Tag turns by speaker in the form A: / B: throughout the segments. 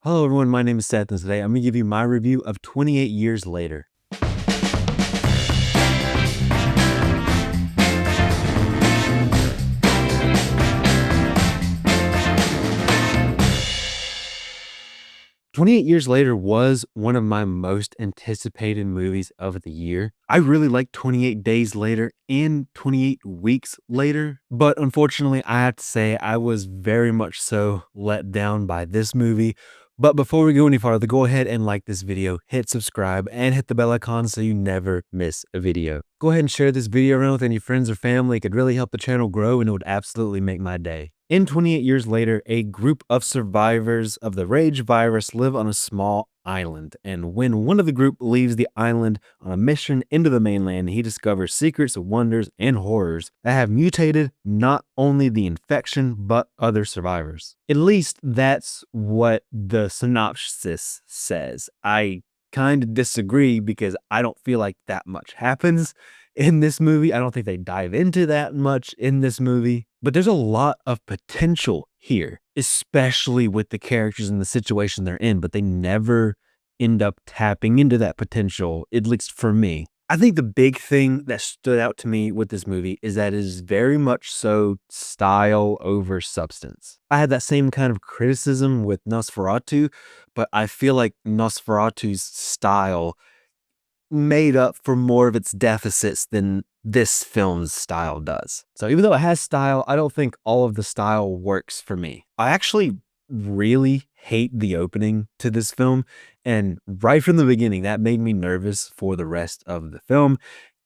A: Hello everyone, my name is Seth, and today I'm going to give you my review of 28 Years Later. 28 Years Later was one of my most anticipated movies of the year. I really like 28 Days Later and 28 Weeks Later, but unfortunately, I have to say I was very much so let down by this movie. But before we go any farther, go ahead and like this video, hit subscribe, and hit the bell icon so you never miss a video. Go ahead and share this video around with any friends or family. It could really help the channel grow, and it would absolutely make my day. In 28 Years Later, a group of survivors of the Rage virus live on a small island, and when one of the group leaves the island on a mission into the mainland, he discovers secrets, wonders, and horrors that have mutated not only the infection, but other survivors. At least that's what the synopsis says. I kind of disagree because I don't feel like that much happens in this movie. I don't think they dive into that much in this movie, but there's a lot of potential here, especially with the characters and the situation they're in, but they never end up tapping into that potential, at least for me. I think the big thing that stood out to me with this movie is that it is very much so style over substance. I had that same kind of criticism with Nosferatu, but I feel like Nosferatu's style made up for more of its deficits than this film's style does. So even though it has style, I don't think all of the style works for me. I actually really hate the opening to this film, and right from the beginning, that made me nervous for the rest of the film,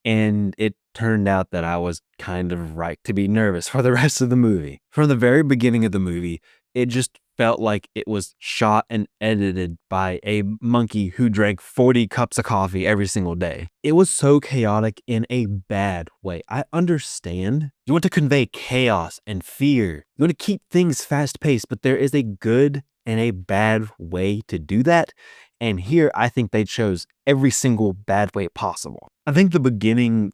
A: and it turned out that I was kind of right to be nervous for the rest of the movie. From the very beginning of the movie, it just felt like it was shot and edited by a monkey who drank 40 cups of coffee every single day. It was so chaotic in a bad way. I understand. You want to convey chaos and fear. You want to keep things fast-paced, but there is a good and a bad way to do that. And here, I think they chose every single bad way possible. I think the beginning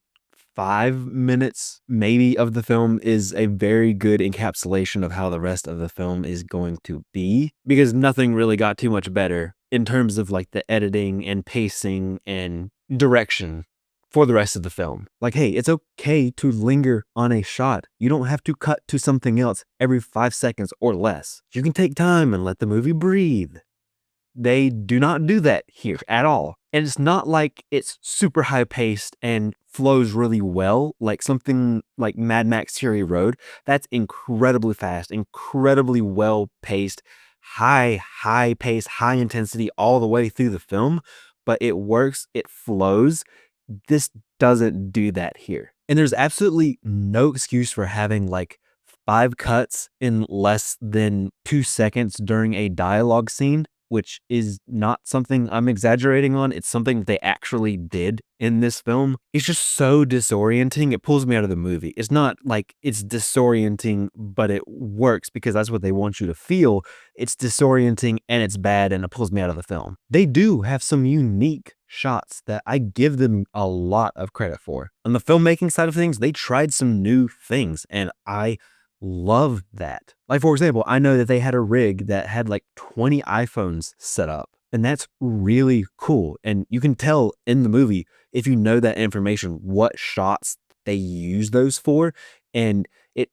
A: 5 minutes maybe of the film is a very good encapsulation of how the rest of the film is going to be, because nothing really got too much better in terms of like the editing and pacing and direction for the rest of the film. Like, hey, it's okay to linger on a shot. You don't have to cut to something else every 5 seconds or less. You can take time and let the movie breathe. They do not do that here at all. And it's not like it's super high paced and flows really well, like something like Mad Max Fury Road. That's incredibly fast, incredibly well paced, high pace, high intensity all the way through the film. But it works, it flows. This doesn't do that here. And there's absolutely no excuse for having like 5 cuts in less than 2 seconds during a dialogue scene, which is not something I'm exaggerating on. It's something they actually did in this film. It's just so disorienting. It pulls me out of the movie. It's not like it's disorienting, but it works because that's what they want you to feel. It's disorienting and it's bad and it pulls me out of the film. They do have some unique shots that I give them a lot of credit for. On the filmmaking side of things, they tried some new things, and I love that. Like, for example, I know that they had a rig that had like 20 iPhones set up, and that's really cool. And you can tell in the movie, if you know that information, what shots they use those for. And it,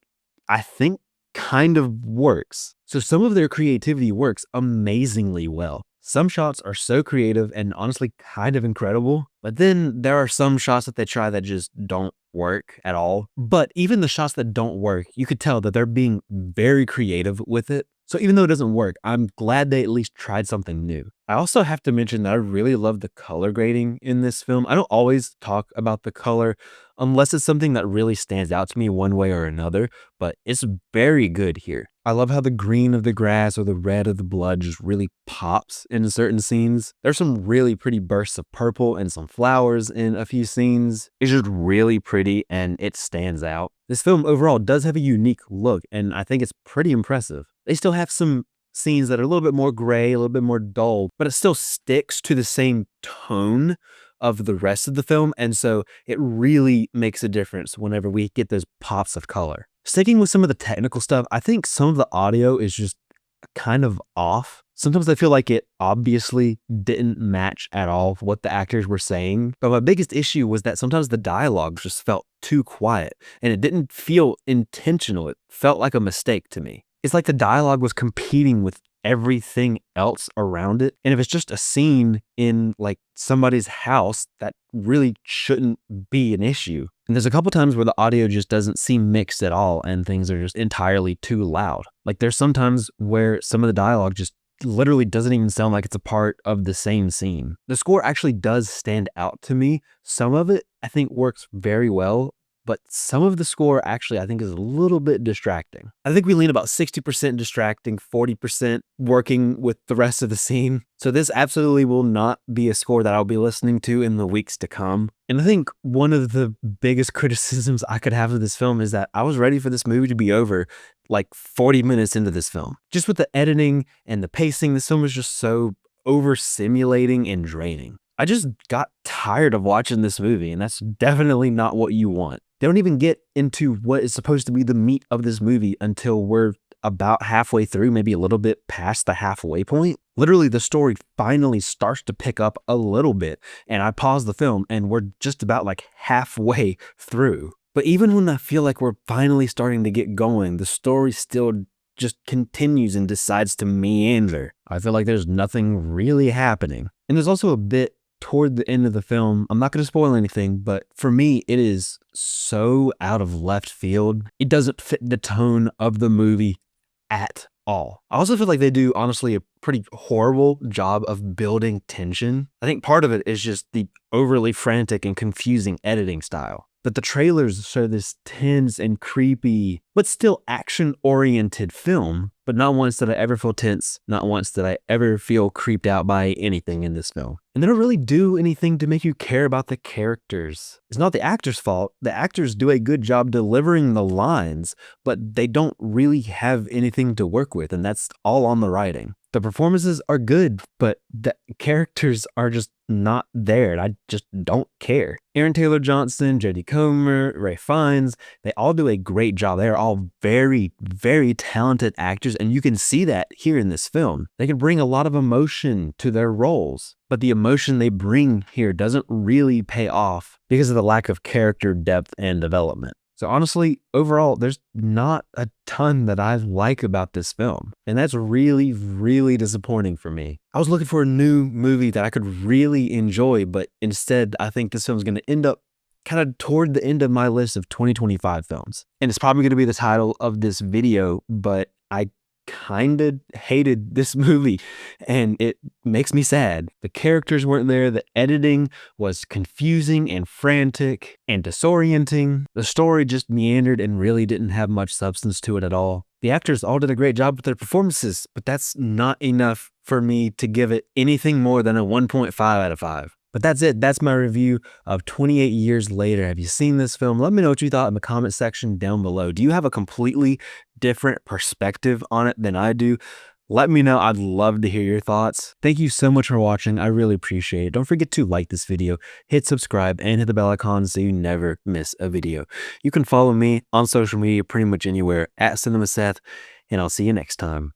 A: I think, kind of works. So some of their creativity works amazingly well. Some shots are so creative and honestly kind of incredible, but then there are some shots that they try that just don't work at all. But even the shots that don't work, you could tell that they're being very creative with it. So even though it doesn't work, I'm glad they at least tried something new. I also have to mention that I really love the color grading in this film. I don't always talk about the color unless it's something that really stands out to me one way or another, but it's very good here. I love how the green of the grass or the red of the blood just really pops in certain scenes. There's some really pretty bursts of purple and some flowers in a few scenes. It's just really pretty and it stands out. This film overall does have a unique look, and I think it's pretty impressive. They still have some scenes that are a little bit more gray, a little bit more dull, but it still sticks to the same tone of the rest of the film, and so it really makes a difference whenever we get those pops of color. Sticking with some of the technical stuff, I think some of the audio is just kind of off. Sometimes I feel like it obviously didn't match at all what the actors were saying. But my biggest issue was that sometimes the dialogue just felt too quiet and it didn't feel intentional. It felt like a mistake to me. It's like the dialogue was competing with everything else around it. And if it's just a scene in like somebody's house, that really shouldn't be an issue. And there's a couple times where the audio just doesn't seem mixed at all and things are just entirely too loud. Like there's sometimes where some of the dialogue just literally doesn't even sound like it's a part of the same scene. The score actually does stand out to me. Some of it I think works very well, but some of the score actually I think is a little bit distracting. I think we lean about 60% distracting, 40% working with the rest of the scene. So this absolutely will not be a score that I'll be listening to in the weeks to come. And I think one of the biggest criticisms I could have of this film is that I was ready for this movie to be over like 40 minutes into this film. Just with the editing and the pacing, this film was just so over-simulating and draining. I just got tired of watching this movie, and that's definitely not what you want. They don't even get into what is supposed to be the meat of this movie until we're about halfway through, maybe a little bit past the halfway point. Literally, the story finally starts to pick up a little bit, and I pause the film, and we're just about like halfway through. But even when I feel like we're finally starting to get going, the story still just continues and decides to meander. I feel like there's nothing really happening. And there's also a bit toward the end of the film, I'm not going to spoil anything, but for me, it is so out of left field. It doesn't fit the tone of the movie at all. I also feel like they do, honestly, a pretty horrible job of building tension. I think part of it is just the overly frantic and confusing editing style. But the trailers show this tense and creepy, but still action-oriented film. But not once did I ever feel tense. Not once did I ever feel creeped out by anything in this film. And they don't really do anything to make you care about the characters. It's not the actors' fault. The actors do a good job delivering the lines, but they don't really have anything to work with, and that's all on the writing. The performances are good, but the characters are just not there, and I just don't care. Aaron Taylor Johnson, Jodie Comer, Ray Fiennes, they all do a great job. They are all very, very talented actors, and you can see that here in this film. They can bring a lot of emotion to their roles, but the emotion they bring here doesn't really pay off because of the lack of character depth and development. So honestly, overall, there's not a ton that I like about this film. And that's really, really disappointing for me. I was looking for a new movie that I could really enjoy, but instead, I think this film's going to end up kind of toward the end of my list of 2025 films. And it's probably going to be the title of this video, but I kind of hated this movie and it makes me sad. The characters weren't there. The editing was confusing and frantic and disorienting. The story just meandered and really didn't have much substance to it at all. The actors all did a great job with their performances, but that's not enough for me to give it anything more than a 1.5 out of 5. But that's it. That's my review of 28 Years Later. Have you seen this film? Let me know what you thought in the comment section down below. Do you have a completely different perspective on it than I do? Let me know. I'd love to hear your thoughts. Thank you so much for watching. I really appreciate it. Don't forget to like this video, hit subscribe, and hit the bell icon so you never miss a video. You can follow me on social media pretty much anywhere at CinemaSeth, and I'll see you next time.